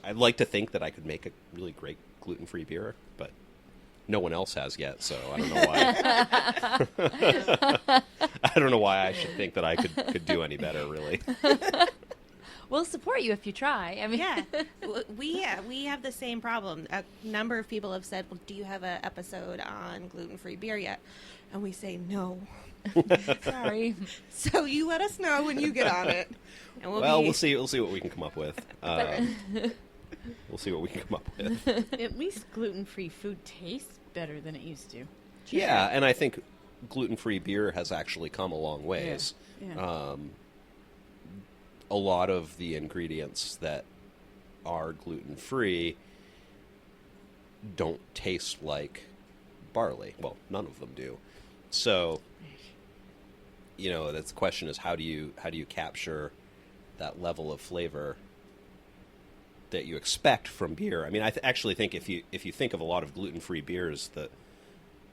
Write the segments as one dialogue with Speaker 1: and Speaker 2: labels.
Speaker 1: I'd like to think that I could make a really great gluten-free beer, but no one else has yet, so I don't know why. I don't know why I should think that I could do any better, really.
Speaker 2: We'll support you if you try. I mean,
Speaker 3: Yeah, we have the same problem. A number of people have said, well, do you have an episode on gluten-free beer yet? And we say no.
Speaker 2: sorry.
Speaker 3: So you let us know when you get on it. And
Speaker 1: We'll see what we can come up with. We'll see what we can come up with.
Speaker 4: At least gluten-free food tastes better than it used to.
Speaker 1: Yeah, and I think gluten-free beer has actually come a long ways.
Speaker 4: Yeah.
Speaker 1: A lot of the ingredients that are gluten-free don't taste like barley. Well, none of them do. So, the question is, how do you capture that level of flavor that you expect from beer? I mean, I actually think if you think of a lot of gluten-free beers, that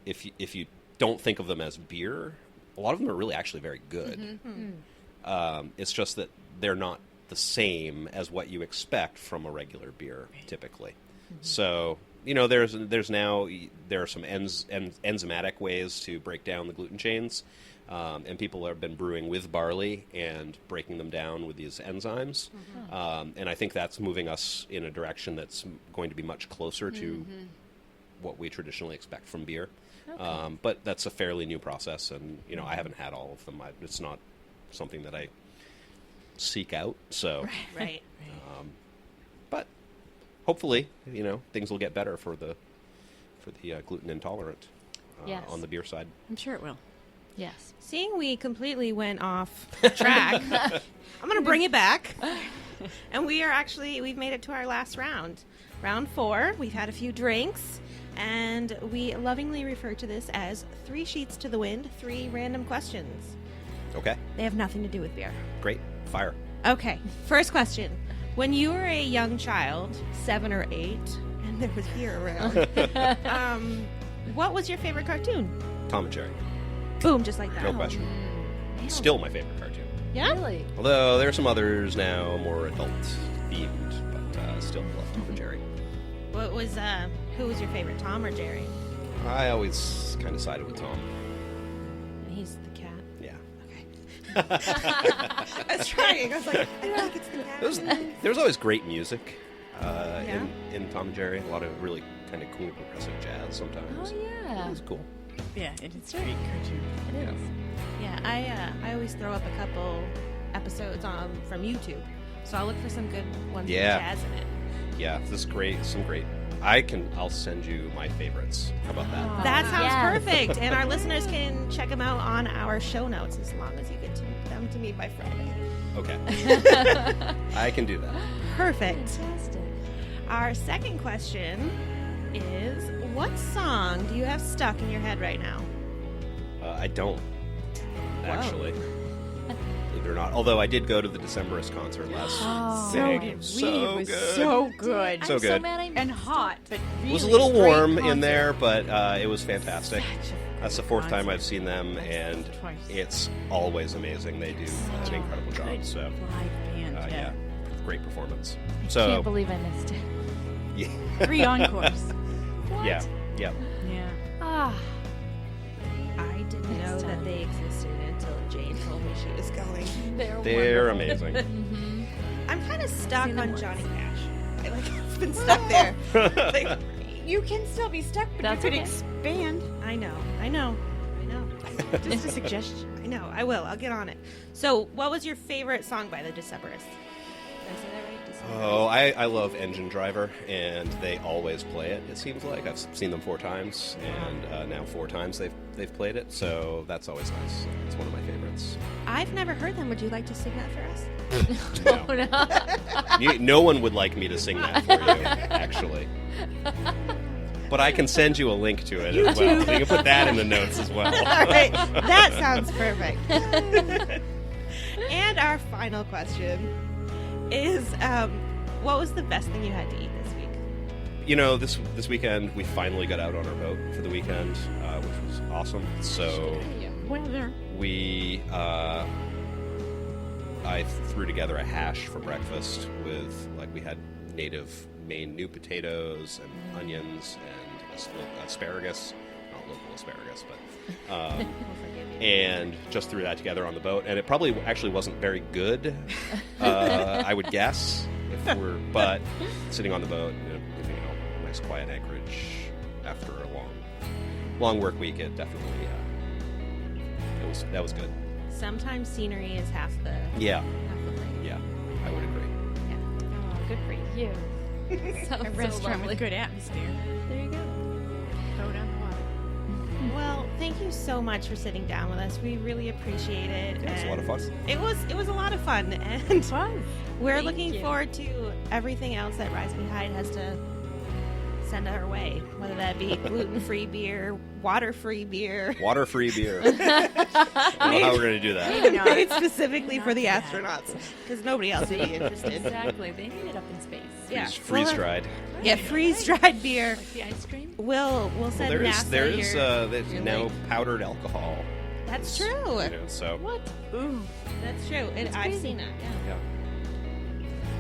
Speaker 1: if you don't think of them as beer, a lot of them are really actually very good.
Speaker 3: Mm-hmm.
Speaker 1: It's just that they're not the same as what you expect from a regular beer, typically. Mm-hmm. So, there are some enzymatic ways to break down the gluten chains, and people have been brewing with barley and breaking them down with these enzymes. Mm-hmm. And I think that's moving us in a direction that's going to be much closer to what we traditionally expect from beer. Okay. But that's a fairly new process, and I haven't had all of them. It's not something that I seek out. So,
Speaker 3: right.
Speaker 1: But hopefully, things will get better for the gluten intolerant
Speaker 2: Yes.
Speaker 1: on the beer side.
Speaker 4: I'm sure it will.
Speaker 2: Yes.
Speaker 3: Seeing we completely went off track, I'm going to bring it back. And we've made it to our last round. Round 4, we've had a few drinks, and we lovingly refer to this as 3 sheets to the wind, 3 random questions.
Speaker 1: Okay.
Speaker 3: They have nothing to do with beer.
Speaker 1: Great. Fire.
Speaker 3: Okay, first question. When you were a young child, 7 or 8, and there was beer around, what was your favorite cartoon?
Speaker 1: Tom and Jerry.
Speaker 3: Boom, just like that.
Speaker 1: No question. Still my favorite cartoon.
Speaker 3: Yeah?
Speaker 2: Really?
Speaker 1: Although there are some others now, more adult-themed, but still love Tom and Jerry.
Speaker 3: Who was your favorite, Tom or Jerry?
Speaker 1: I always kind of sided with Tom.
Speaker 3: He's the cat.
Speaker 1: Yeah.
Speaker 3: Okay. I was trying. I was like, I think it's the cat.
Speaker 1: There's always great music
Speaker 3: Yeah.
Speaker 1: in Tom and Jerry. A lot of really kind of cool progressive jazz sometimes.
Speaker 2: Oh, yeah.
Speaker 1: It was cool.
Speaker 4: Yeah, it's a great cartoon.
Speaker 2: It is.
Speaker 3: Yeah, I always throw up a couple episodes from YouTube. So I'll look for some good ones with jazz in it.
Speaker 1: Yeah, this is great. Some great. I'll send you my favorites. How about that?
Speaker 3: That sounds
Speaker 2: Yes.
Speaker 3: perfect. And our listeners can check them out on our show notes as long as you get them to me by Friday.
Speaker 1: Okay. I can do that.
Speaker 3: Perfect.
Speaker 2: Fantastic.
Speaker 3: Our second question is, what song do you have stuck in your head right now?
Speaker 1: I don't, actually. Believe it or not. Although I did go to the Decemberist concert last
Speaker 4: So
Speaker 1: May.
Speaker 4: did we.
Speaker 1: So
Speaker 4: It was
Speaker 1: good.
Speaker 4: so good.
Speaker 1: So
Speaker 2: I'm so
Speaker 1: good.
Speaker 2: mad I missed
Speaker 4: And hot, but really
Speaker 1: It was a little
Speaker 4: great
Speaker 1: warm in
Speaker 4: concert.
Speaker 1: there, but it was fantastic.
Speaker 4: Such a
Speaker 1: That's the
Speaker 4: good
Speaker 1: 4th time
Speaker 4: concert.
Speaker 1: I've seen them, and
Speaker 4: Twice.
Speaker 1: it's always amazing. They do an incredible job.
Speaker 4: Good
Speaker 1: So,
Speaker 4: live band,
Speaker 1: yeah, great performance.
Speaker 2: Can't
Speaker 1: So,
Speaker 2: believe I missed it.
Speaker 1: yeah,
Speaker 4: 3 encores.
Speaker 1: yeah.
Speaker 4: Yeah.
Speaker 2: Ah.
Speaker 3: I didn't know
Speaker 2: Next
Speaker 3: that
Speaker 2: time.
Speaker 3: they existed until Jane told me she was going.
Speaker 1: They're
Speaker 2: wonderful.
Speaker 1: amazing.
Speaker 3: I'm kind of stuck
Speaker 2: Seen them
Speaker 3: on
Speaker 2: once.
Speaker 3: Johnny Cash. I've been stuck there. Like,
Speaker 4: You can still be stuck, but
Speaker 2: That's
Speaker 4: you could
Speaker 2: okay.
Speaker 4: expand.
Speaker 3: I know.
Speaker 4: Just a suggestion.
Speaker 3: I know. I will. I'll get on it. So, what was your favorite song by the Decemberists? Did I say that right? Decemberists?
Speaker 1: Oh, I love Engine Driver, and they always play it. It seems like I've seen them 4 times, and now 4 times they've played it. So that's always nice. It's one of my favorites.
Speaker 3: I've never heard them. Would you like to sing that for us?
Speaker 1: No.
Speaker 2: Oh, no.
Speaker 1: No one would like me to sing that for you, actually. But I can send you a link to it as well. So you can put that in the notes as well.
Speaker 3: All right. That sounds perfect. And our final question is, what was the best thing you had to eat this week?
Speaker 1: This weekend we finally got out on our boat for the weekend, which was awesome. So
Speaker 4: Weather.
Speaker 1: I threw together a hash for breakfast with we had native Maine new potatoes and onions and asparagus. Not local asparagus, but...
Speaker 2: We'll forgive you.
Speaker 1: and just threw that together on the boat. And it probably actually wasn't very good, I would guess, but sitting on the boat, nice quiet anchorage after a long work week, it definitely, that was good.
Speaker 3: Sometimes scenery is half the
Speaker 1: Yeah,
Speaker 3: thing.
Speaker 1: yeah, I would agree.
Speaker 2: Oh, good for you. Sounds
Speaker 4: A restaurant
Speaker 2: lovely.
Speaker 4: with good atmosphere.
Speaker 2: There you go.
Speaker 4: Boat on the water.
Speaker 3: Well, thank you so much for sitting down with us. We really appreciate it.
Speaker 1: It was a lot of fun.
Speaker 3: It was a lot of fun, and
Speaker 4: Fun.
Speaker 3: we're
Speaker 2: Thank
Speaker 3: looking
Speaker 2: you.
Speaker 3: forward to everything else that Rise Behind has to send our way, whether that be gluten-free beer, water-free beer,
Speaker 1: Water-free beer. I don't know how we're going to do that.
Speaker 3: made specifically for the
Speaker 4: Not
Speaker 3: astronauts, because nobody else would be interested.
Speaker 2: Exactly. They need it up in space.
Speaker 3: Yeah.
Speaker 1: Freeze-dried.
Speaker 3: Yeah, freeze-dried beer.
Speaker 2: Like the ice cream?
Speaker 3: We'll
Speaker 1: Well,
Speaker 3: send
Speaker 1: there is
Speaker 3: NASA
Speaker 1: there's
Speaker 3: your
Speaker 1: now
Speaker 3: link.
Speaker 1: powdered alcohol.
Speaker 3: That's true.
Speaker 1: So
Speaker 2: What?
Speaker 4: Ooh.
Speaker 3: That's true. And
Speaker 2: That's
Speaker 3: I've
Speaker 2: crazy.
Speaker 3: seen it. Yeah.
Speaker 1: yeah.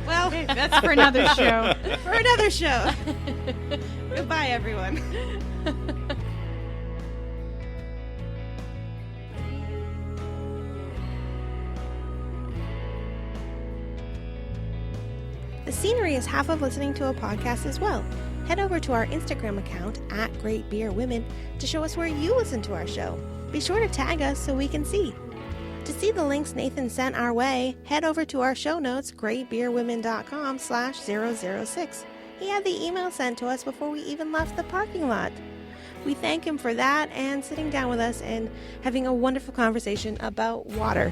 Speaker 3: Well,
Speaker 4: Okay, that's for another show.
Speaker 3: for another show. Goodbye, everyone. The scenery is half of listening to a podcast as well. Head over to our Instagram account @GreatBeerWomen to show us where you listen to our show. Be sure to tag us so we can see. To see the links Nathan sent our way, head over to our show notes, greatbeerwomen.com/006. He had the email sent to us before we even left the parking lot. We thank him for that and sitting down with us and having a wonderful conversation about water.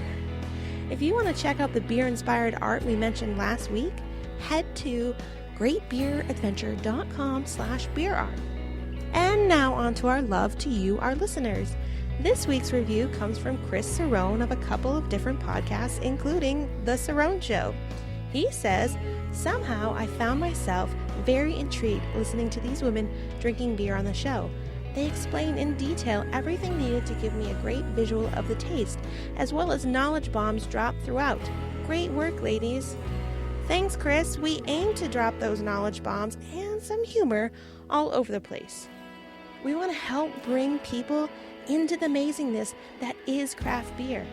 Speaker 3: If you want to check out the beer-inspired art we mentioned last week, head to greatbeeradventure.com/beerart. And now on to our love to you, our listeners. This week's review comes from Chris Cerrone of a couple of different podcasts, including The Cerrone Show. He says, somehow I found myself very intrigued listening to these women drinking beer on the show. They explain in detail everything needed to give me a great visual of the taste, as well as knowledge bombs dropped throughout. Great work, ladies. Thanks, Chris. We aim to drop those knowledge bombs and some humor all over the place. We want to help bring people into the amazingness that is craft beer.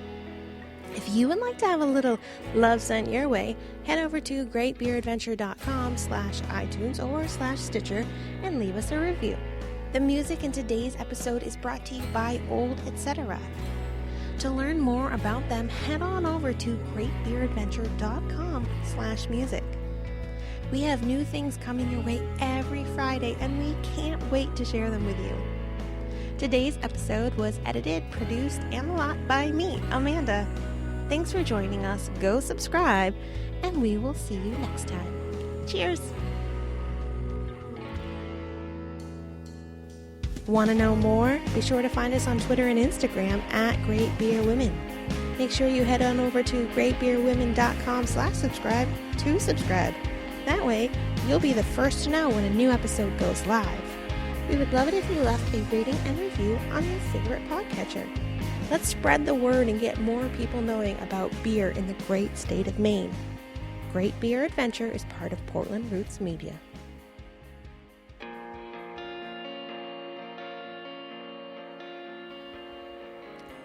Speaker 3: If you would like to have a little love sent your way, head over to greatbeeradventure.com/iTunes or /Stitcher and leave us a review. The music in today's episode is brought to you by Old Etc. To learn more about them, head on over to greatbeeradventure.com/music. We have new things coming your way every Friday, and we can't wait to share them with you. Today's episode was edited, produced, and a lot by me, Amanda. Thanks for joining us. Go subscribe, and we will see you next time. Cheers! Want to know more? Be sure to find us on Twitter and Instagram @GreatBeerWomen. Make sure you head on over to greatbeerwomen.com/subscribe to subscribe. That way, you'll be the first to know when a new episode goes live. We would love it if you left a rating and review on your favorite podcatcher. Let's spread the word and get more people knowing about beer in the great state of Maine. Great Beer Adventure is part of Portland Roots Media.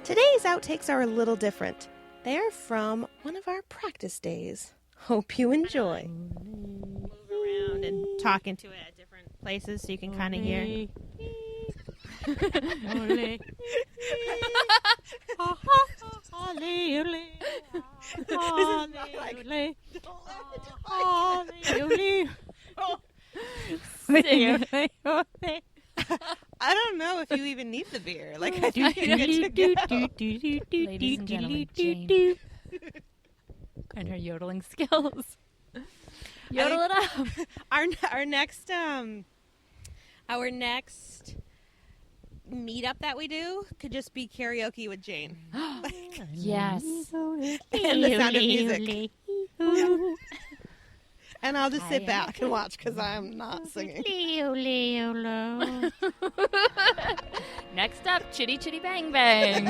Speaker 3: Today's outtakes are a little different. They are from one of our practice days. Hope you enjoy. Move around and talk into it at different places so you can kind of hear. I don't know if you even need the beer. Like, I think you get to go.
Speaker 2: Ladies and gentlemen, Jane. And her yodeling skills. Yodel it up.
Speaker 3: Our next meetup that we do could just be karaoke with Jane.
Speaker 2: Yes.
Speaker 3: And the sound of music. And I'll just sit back and watch because I'm not singing.
Speaker 2: Next up, Chitty Chitty Bang Bang.